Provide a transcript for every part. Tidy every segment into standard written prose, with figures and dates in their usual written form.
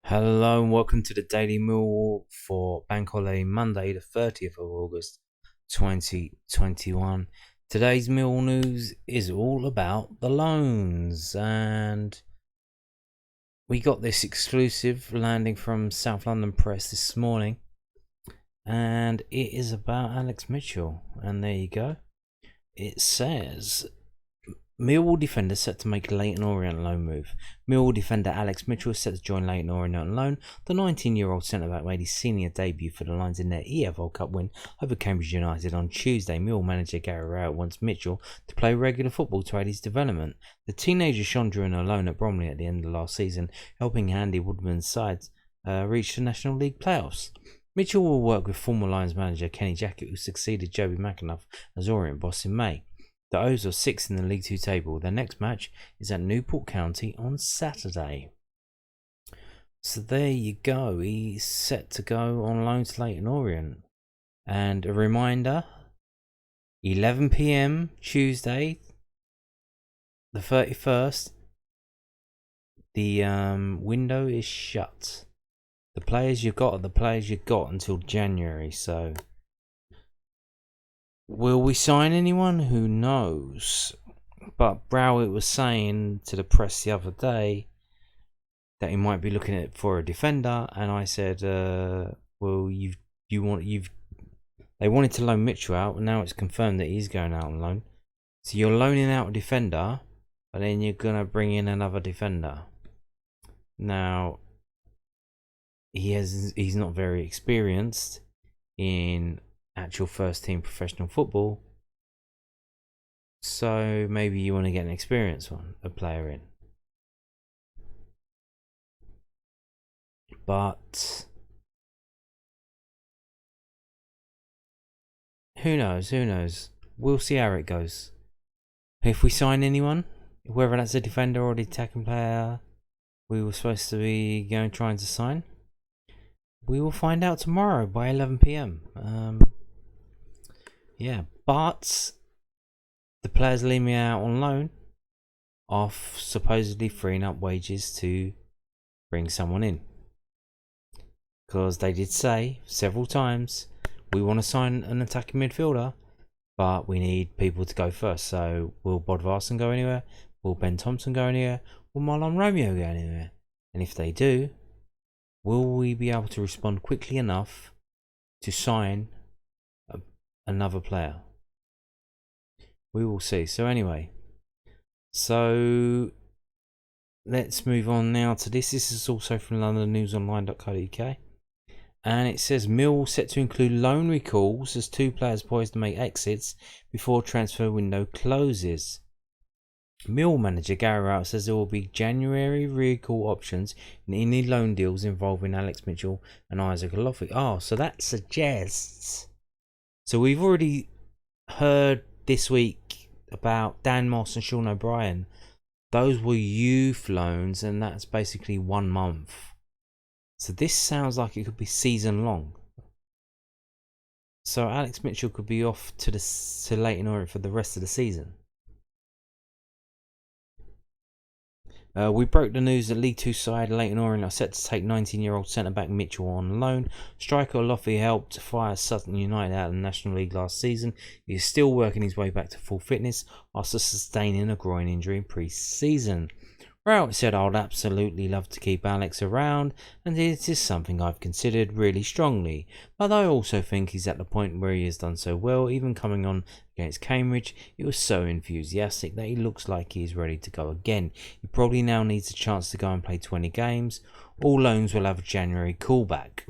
Hello and welcome to the Daily Millwall for Bank Holiday Monday, the 30th of August 2021. Today's Millwall news is all about the loans, and we got this exclusive landing from South London Press this morning, and it is about Alex Mitchell. And there you go. It says Millwall defender set to make Leyton Orient loan move. Millwall defender Alex Mitchell is set to join Leyton Orient on loan. The 19-year-old centre-back made his senior debut for the Lions in their EFL Cup win over Cambridge United on Tuesday. Millwall manager Gary Rowett wants Mitchell to play regular football to aid his development. The teenager shone during a loan at Bromley at the end of last season, helping Andy Woodman's side reach the National League playoffs. Mitchell will work with former Lions manager Kenny Jackett, who succeeded Joby McAnuff as Orient boss in May. The O's are 6th in the League 2 table. Their next match is at Newport County on Saturday. So there you go. He's set to go on loan to Leyton Orient. And a reminder, 11 PM Tuesday, the 31st, the window is shut. The players you've got are the players you've got until January, so... Will we sign anyone? Who knows? But Browett was saying to the press the other day that he might be looking at for a defender, and I said, "Well, they wanted to loan Mitchell out, and now it's confirmed that he's going out on loan. So you're loaning out a defender, but then you're gonna bring in another defender. Now, he's not very experienced in actual first team professional football, so maybe you want to get an experienced a player in, but who knows, we'll see how it goes. If we sign anyone, whether that's a defender or the attacking player we were supposed to be trying to sign, we will find out tomorrow by 11 PM. Yeah, but the players leaving out on loan are supposedly freeing up wages to bring someone in. Because they did say several times, we want to sign an attacking midfielder, but we need people to go first. So will Bodvarsson go anywhere? Will Ben Thompson go anywhere? Will Marlon Romeo go anywhere? And if they do, will we be able to respond quickly enough to sign another player? We will see. So anyway, so let's move on now to this. This is also from londonnewsonline.co.uk, and it says Mill set to include loan recalls as two players poised to make exits before transfer window closes. Mill manager Gary Rowett says there will be January recall options in any loan deals involving Alex Mitchell and Isaac Olaofe. Oh, so that suggests... So we've already heard this week about Dan Moss and Sean O'Brien. Those were youth loans, and that's basically 1 month. So this sounds like it could be season long. So Alex Mitchell could be off to Leyton Orient for the rest of the season. We broke the news that League 2 side Leyton Orient are set to take 19-year-old centre-back Mitchell on loan. Striker Olaofe helped fire Sutton United out of the National League last season. He is still working his way back to full fitness after sustaining a groin injury in pre-season. Rowett said, "I would absolutely love to keep Alex around, and it is something I've considered really strongly. But I also think he's at the point where he has done so well, even coming on against Cambridge. He was so enthusiastic that he looks like he is ready to go again. He probably now needs a chance to go and play 20 games. All loans will have a January callback.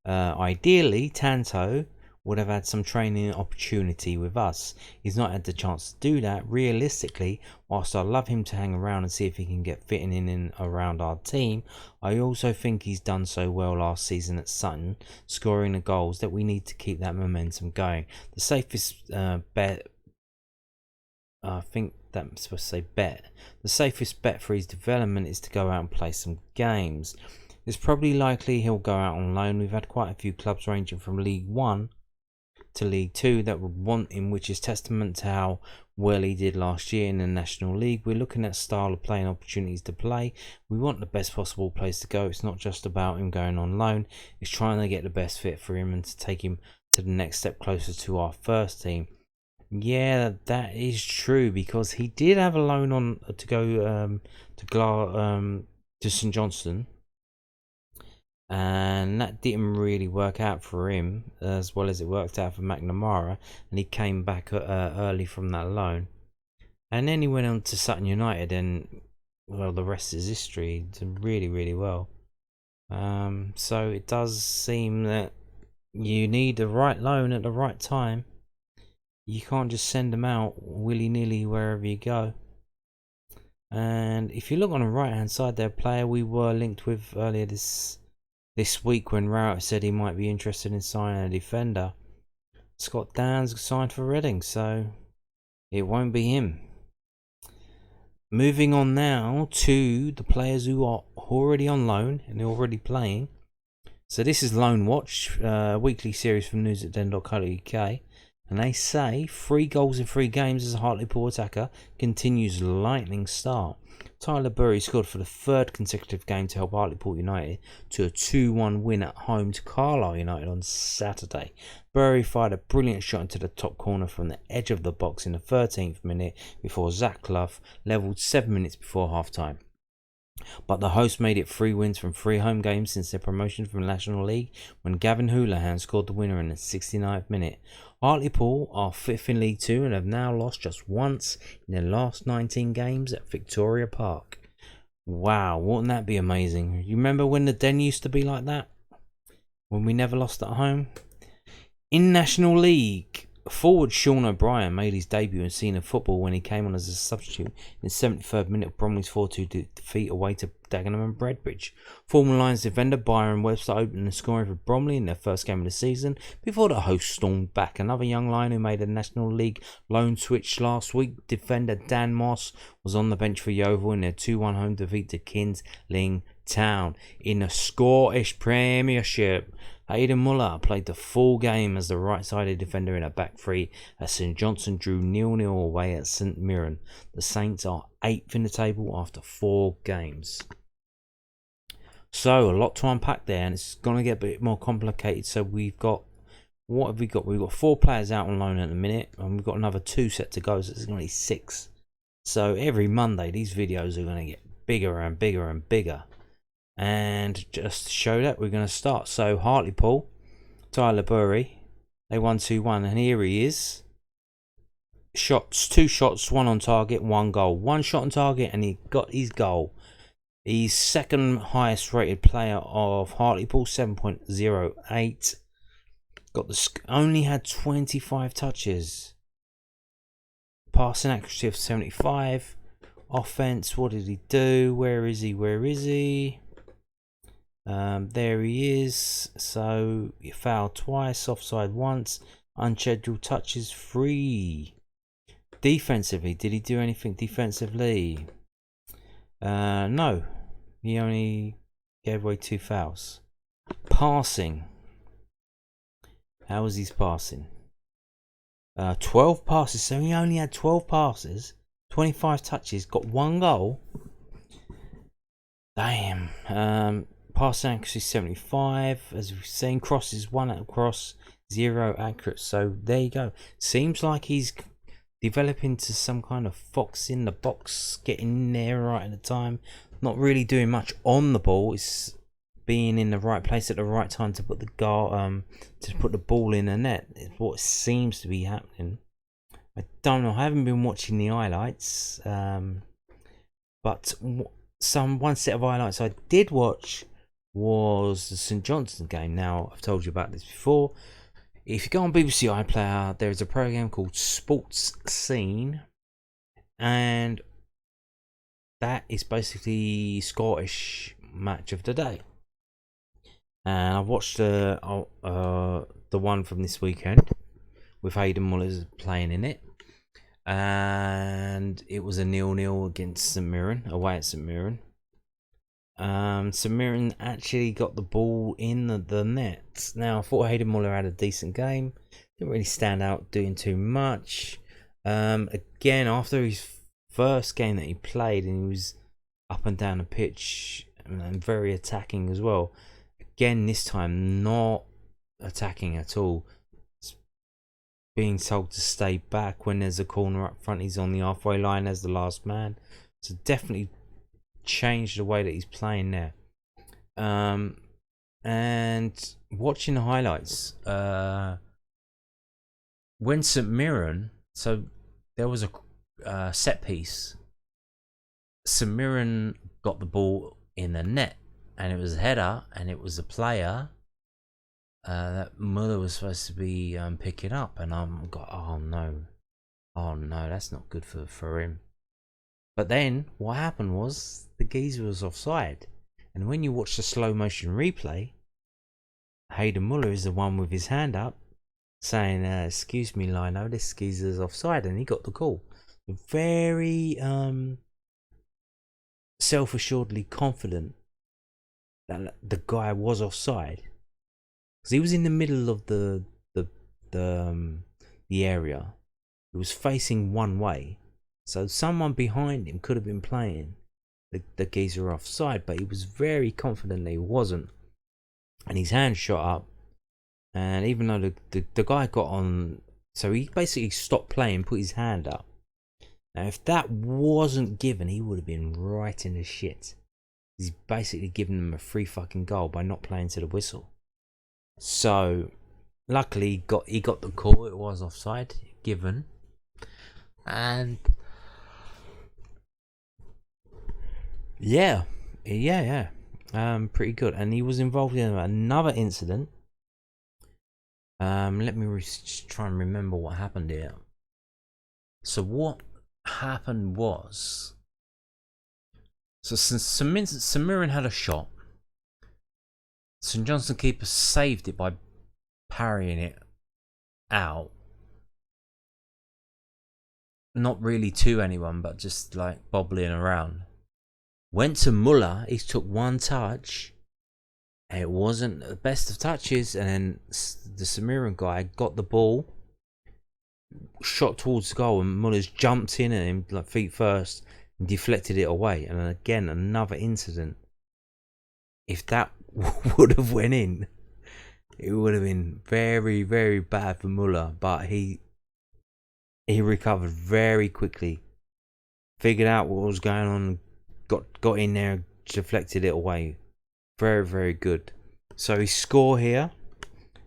Ideally, Tanto would have had some training opportunity with us. He's not had the chance to do that. Realistically, whilst I'd love him to hang around and see if he can get fitting in and around our team, I also think he's done so well last season at Sutton, scoring the goals, that we need to keep that momentum going. The safest bet, I think that's supposed to say bet, the safest bet for his development is to go out and play some games. It's probably likely he'll go out on loan. We've had quite a few clubs ranging from League 1 to League 2 that would want him, which is testament to how well he did last year in the National League. We're looking at style of playing, opportunities to play. We want the best possible place to go. It's not just about him going on loan. It's trying to get the best fit for him and to take him to the next step closer to our first team. Yeah, that is true, because he did have a loan on to go to St Johnstone, and that didn't really work out for him as well as it worked out for McNamara, and he came back early from that loan, and then he went on to Sutton United, and well, the rest is history. He did really well. So it does seem that you need the right loan at the right time. You can't just send them out willy-nilly wherever you go. And if you look on the right hand side there, player we were linked with earlier this week when Rowett said he might be interested in signing a defender, Scott Dan's signed for Reading, so it won't be him. Moving on now to the players who are already on loan and they're already playing. So this is Loanwatch, a weekly series from news@den.co.uk. And they say 3 goals in 3 games as a Hartlepool attacker continues lightning start. Tyler Burry scored for the 3rd consecutive game to help Hartlepool United to a 2-1 win at home to Carlisle United on Saturday. Burry fired a brilliant shot into the top corner from the edge of the box in the 13th minute before Zach Clough levelled 7 minutes before half-time. But the hosts made it 3 wins from 3 home games since their promotion from the National League when Gavin Houlihan scored the winner in the 69th minute. Hartlepool are 5th in League 2 and have now lost just once in their last 19 games at Victoria Park. Wow, wouldn't that be amazing? You remember when the Den used to be like that? When we never lost at home? In National League, forward Sean O'Brien made his debut in senior football when he came on as a substitute in the 73rd minute of Bromley's 4-2 defeat away to Dagenham and Bredbridge. Former Lions defender Byron Webster opened the scoring for Bromley in their first game of the season before the hosts stormed back. Another young Lion who made a National League loan switch last week, defender Dan Moss, was on the bench for Yeovil in their 2-1 home defeat to Kinsling Town in the Scottish Premiership. Aidan Muller played the full game as the right-sided defender in a back three as St Johnstone drew 0-0 away at St Mirren. The Saints are 8th in the table after 4 games. So a lot to unpack there, and it's going to get a bit more complicated. So we've got, what have we got? We've got 4 players out on loan at the minute, and we've got another 2 set to go, so it's going to be 6. So every Monday these videos are going to get bigger and bigger and bigger. And just to show that, we're going to start. So Hartlepool, Tyler Burry, they won 2-1, and here he is. Shots, 2 shots, 1 on target, 1 goal. 1 shot on target, and he got his goal. He's second highest rated player of Hartlepool, 7.08. Only had 25 touches. Passing accuracy of 75. Offense, what did he do? Where is he? There he is. So he fouled twice, offside once, unscheduled touches 3. Defensively, did he do anything defensively? No, he only gave away 2 fouls. Passing, how was his passing? 12 passes, so he only had 12 passes, 25 touches, got 1 goal. Damn. Pass accuracy 75, as we've seen. Crosses 1 at cross, 0 accurate. So there you go. Seems like he's developing to some kind of fox in the box, getting in there right at the time. Not really doing much on the ball. It's being in the right place at the right time to put the ball in the net. It's what seems to be happening. I don't know. I haven't been watching the highlights, but one set of highlights I did watch was the St Johnstone game. Now, I've told you about this before. If you go on BBC iPlayer, there is a program called Sports Scene, and that is basically Scottish match of the day. And I've watched the one from this weekend with Aidan Muller playing in it, and it was a 0-0 against St Mirren, away at St Mirren. St Mirren actually got the ball in the net. Now, I thought Aidan Muller had a decent game. Didn't really stand out doing too much. Again, after his first game that he played, and he was up and down the pitch and very attacking as well. Again, this time not attacking at all. It's being told to stay back when there's a corner up front. He's on the halfway line as the last man. So definitely changed the way that he's playing there. And watching the highlights, when St Mirren, so there was a set piece. St Mirren got the ball in the net, and it was a header, and it was a player that Muller was supposed to be picking up, and I'm got, oh no, that's not good for him. But then what happened was the geezer was offside, and when you watch the slow motion replay, Hayden Muller is the one with his hand up, saying, "Excuse me, Lino, this geezer's offside," and he got the call. Very self-assuredly confident that the guy was offside, because he was in the middle of the area. He was facing one way, so someone behind him could have been playing the geezer offside, but he was very confident that he wasn't, and his hand shot up. And even though the guy got on, so he basically stopped playing, put his hand up. Now, if that wasn't given, he would have been right in the shit. He's basically given them a free fucking goal by not playing to the whistle. So, luckily, he got the call. It was offside, given. And yeah, pretty good. And he was involved in another incident. Let me just try and remember what happened here. So what happened was, so St Mirren had a shot. St Johnstone keeper saved it by parrying it out. Not really to anyone, but just like bobbling around. Went to Muller, he took one touch. It wasn't the best of touches, and then the St Mirren guy got the ball, shot towards the goal, and Muller's jumped in at him like feet first and deflected it away. And again, another incident. If that would have went in, it would have been very, very bad for Muller. But he recovered very quickly, figured out what was going on, got in there, deflected it away. Very, very good. So his score here,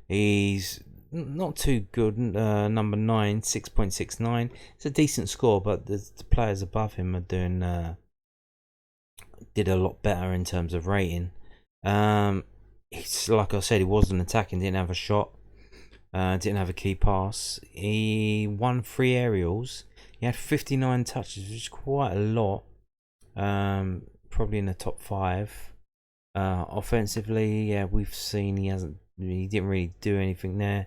he's not too good. Number 9, 6.69. It's a decent score, but the players above him are doing did a lot better in terms of rating. It's like I said, he wasn't attacking, didn't have a shot, didn't have a key pass. He won 3 aerials. He had 59 touches, which is quite a lot. Probably in the top 5. Offensively, yeah, we've seen he didn't really do anything there.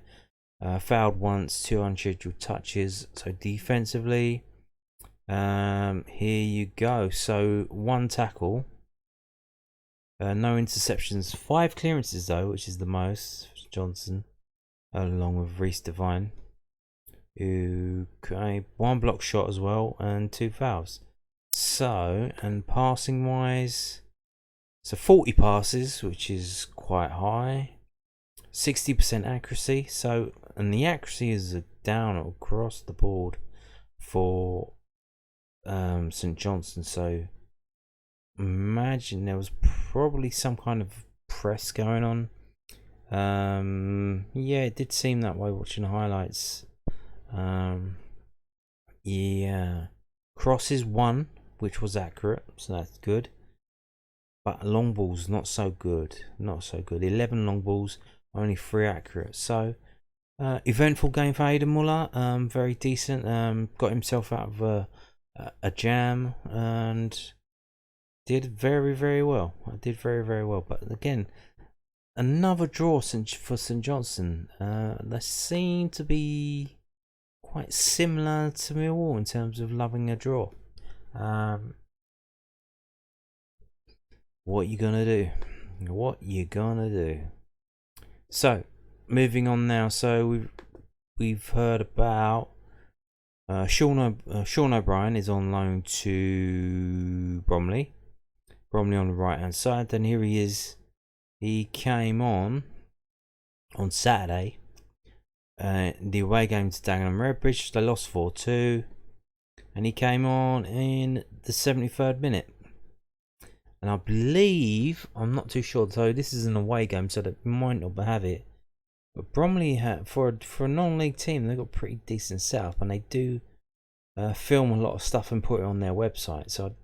Fouled once, 2 unscheduled touches. So defensively, here you go. So 1 tackle, no interceptions, 5 clearances though, which is the most for Johnson, along with Reece Devine. 1 block shot as well, and 2 fouls. So, and passing wise, so 40 passes, which is quite high. 60% accuracy. So, and the accuracy is down across the board for St Johnstone. So, imagine there was probably some kind of press going on. Yeah, it did seem that way watching the highlights. Yeah, crosses 1, which was accurate, so that's good. But long balls, not so good. 11 long balls, only 3 accurate. So, eventful game for Hayden Muller. Very decent. Got himself out of a jam and did very, very well. But again, another draw for St Johnstone. They seem to be quite similar to Millwall in terms of loving a draw. What you gonna do? So, moving on now. So we've heard about Sean O'Brien is on loan to Bromley. Bromley on the right hand side. Then here he is. He came on Saturday. The away game to Dagenham Redbridge. They lost 4-2. And he came on in the 73rd minute. And I believe, I'm not too sure, so this is an away game, so they might not have it. But Bromley, for a non-league team, they've got pretty decent setup, and they do film a lot of stuff and put it on their website. So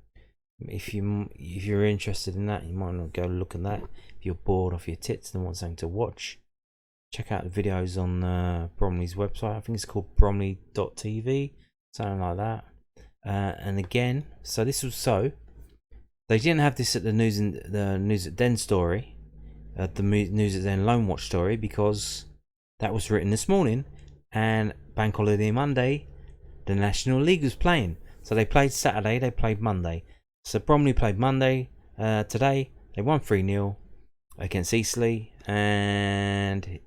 if you're interested in that, you might not go look at that. If you're bored off your tits and want something to watch, check out the videos on Bromley's website. I think it's called bromley.tv, something like that. And again, so this was they didn't have this at the News at Den story, the News at Den Loanwatch story, because that was written this morning, and Bank Holiday Monday, the National League was playing. So they played Saturday, they played Monday. So Bromley played Monday today. They won 3-0 against Eastleigh, and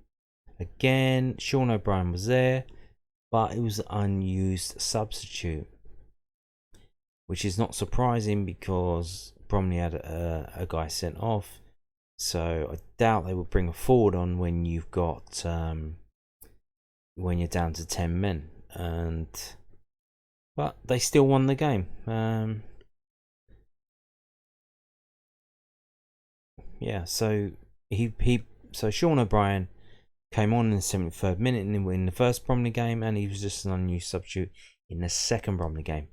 again Sean O'Brien was there, but it was an unused substitute, which is not surprising because Bromley had a guy sent off. So I doubt they would bring a forward on when you've got when you're down to 10 men. But they still won the game. Yeah, so so Sean O'Brien came on in the 73rd minute in the first Bromley game, and he was just an unused substitute in the second Bromley game.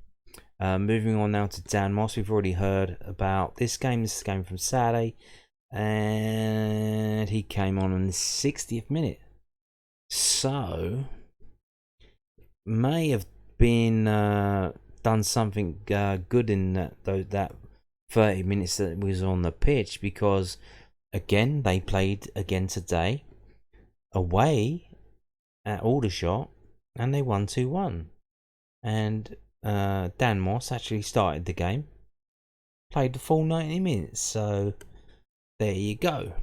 Moving on now to Dan Moss. We've already heard about this game. This is a game from Saturday, and he came on in the 60th minute. So may have been done something good in that 30 minutes that was on the pitch, because again they played again today away at Aldershot, and they won 2-1. And Dan Moss actually started the game, played the full 90 minutes. So there you go.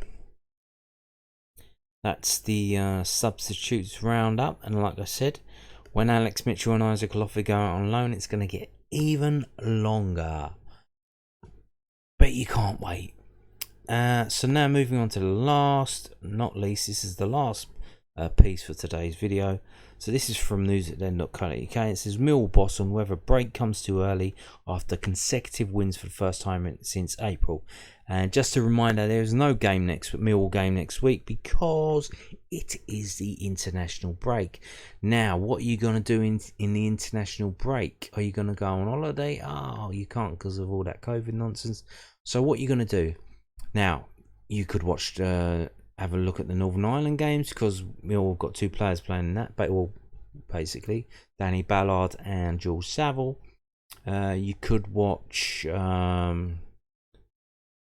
That's the substitutes roundup. And like I said, when Alex Mitchell and Isaac Olaofe go out on loan, it's going to get even longer. But you can't wait. So now moving on to the last, not least, this is the last piece for today's video. So this is from news@den.co.uk. It says Millwall boss on whether break comes too early after consecutive wins for the first time since April. And just a reminder, there is no game Millwall game next week because it is the international break. Now, what are you going to do in the international break? Are you going to go on holiday? Oh, you can't because of all that COVID nonsense. So what are you going to do? Now, you could watch have a look at the Northern Ireland games, because Millwall got two players playing in that, but basically Danny Ballard and Jules Saville. You could watch.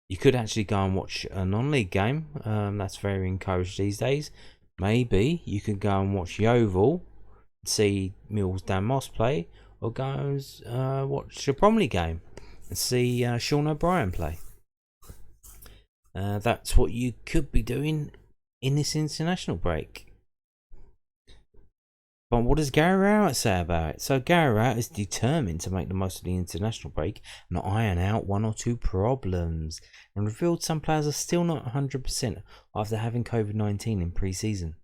You could actually go and watch a non-league game. That's very encouraged these days. Maybe you could go and watch Yeovil, see Millwall's Dan Moss play, or go and watch a Bromley game and see Sean O'Brien play. That's what you could be doing in this international break. But what does Gary Rowett say about it? So Gary Rowett is determined to make the most of the international break and iron out one or two problems, and revealed some players are still not 100% after having COVID-19 in pre-season.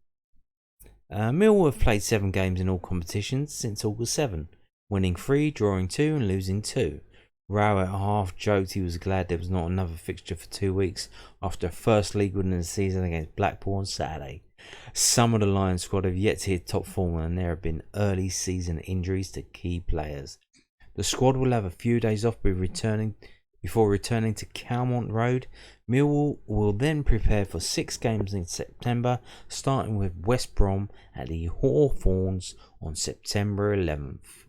Millwall have played 7 games in all competitions since August 7, winning 3, drawing 2 and losing 2. Rowett half joked he was glad there was not another fixture for 2 weeks after a first league win of the season against Blackpool on Saturday. Some of the Lions squad have yet to hit top form, and there have been early season injuries to key players. The squad will have a few days off before returning to Calmont Road. Millwall will then prepare for 6 games in September, starting with West Brom at the Hawthorns on September 11th.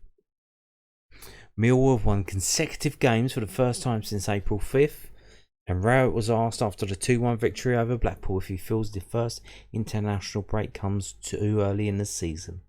Millwall have won consecutive games for the first time since April 5th, and Rowett was asked after the 2-1 victory over Blackpool if he feels the first international break comes too early in the season.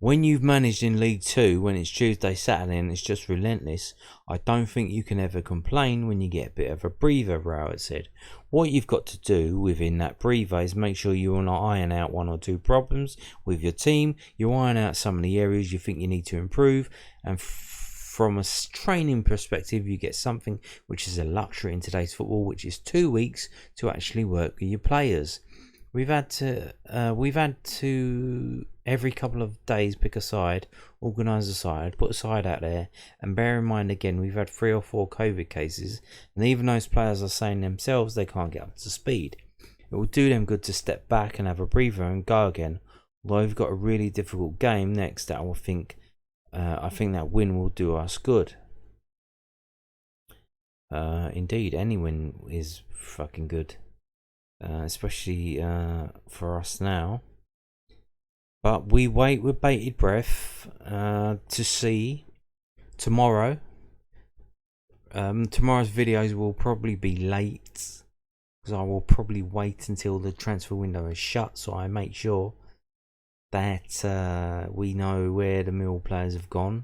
When you've managed in League 2, when it's Tuesday, Saturday, and it's just relentless, I don't think you can ever complain when you get a bit of a breather, Rowett said. What you've got to do within that breather is make sure you will not iron out one or two problems with your team. You iron out some of the areas you think you need to improve, and from a training perspective, you get something which is a luxury in today's football, which is 2 weeks to actually work with your players. We've had to every couple of days pick a side, organise a side, put a side out there, and bear in mind again we've had 3 or 4 COVID cases, and even those players are saying themselves they can't get up to speed. It will do them good to step back and have a breather and go again. Although we've got a really difficult game next, that I think that win will do us good. Indeed, any win is fucking good. Especially for us now. But we wait with bated breath to see tomorrow. Tomorrow's videos will probably be late, because I will probably wait until the transfer window is shut, so I make sure that we know where the Mill players have gone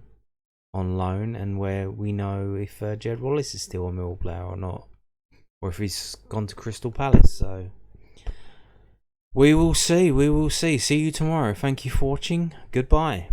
on loan, and where we know if Jed Wallace is still a Mill player or not, or if he's gone to Crystal Palace. So we will see. See you tomorrow. Thank you for watching. Goodbye.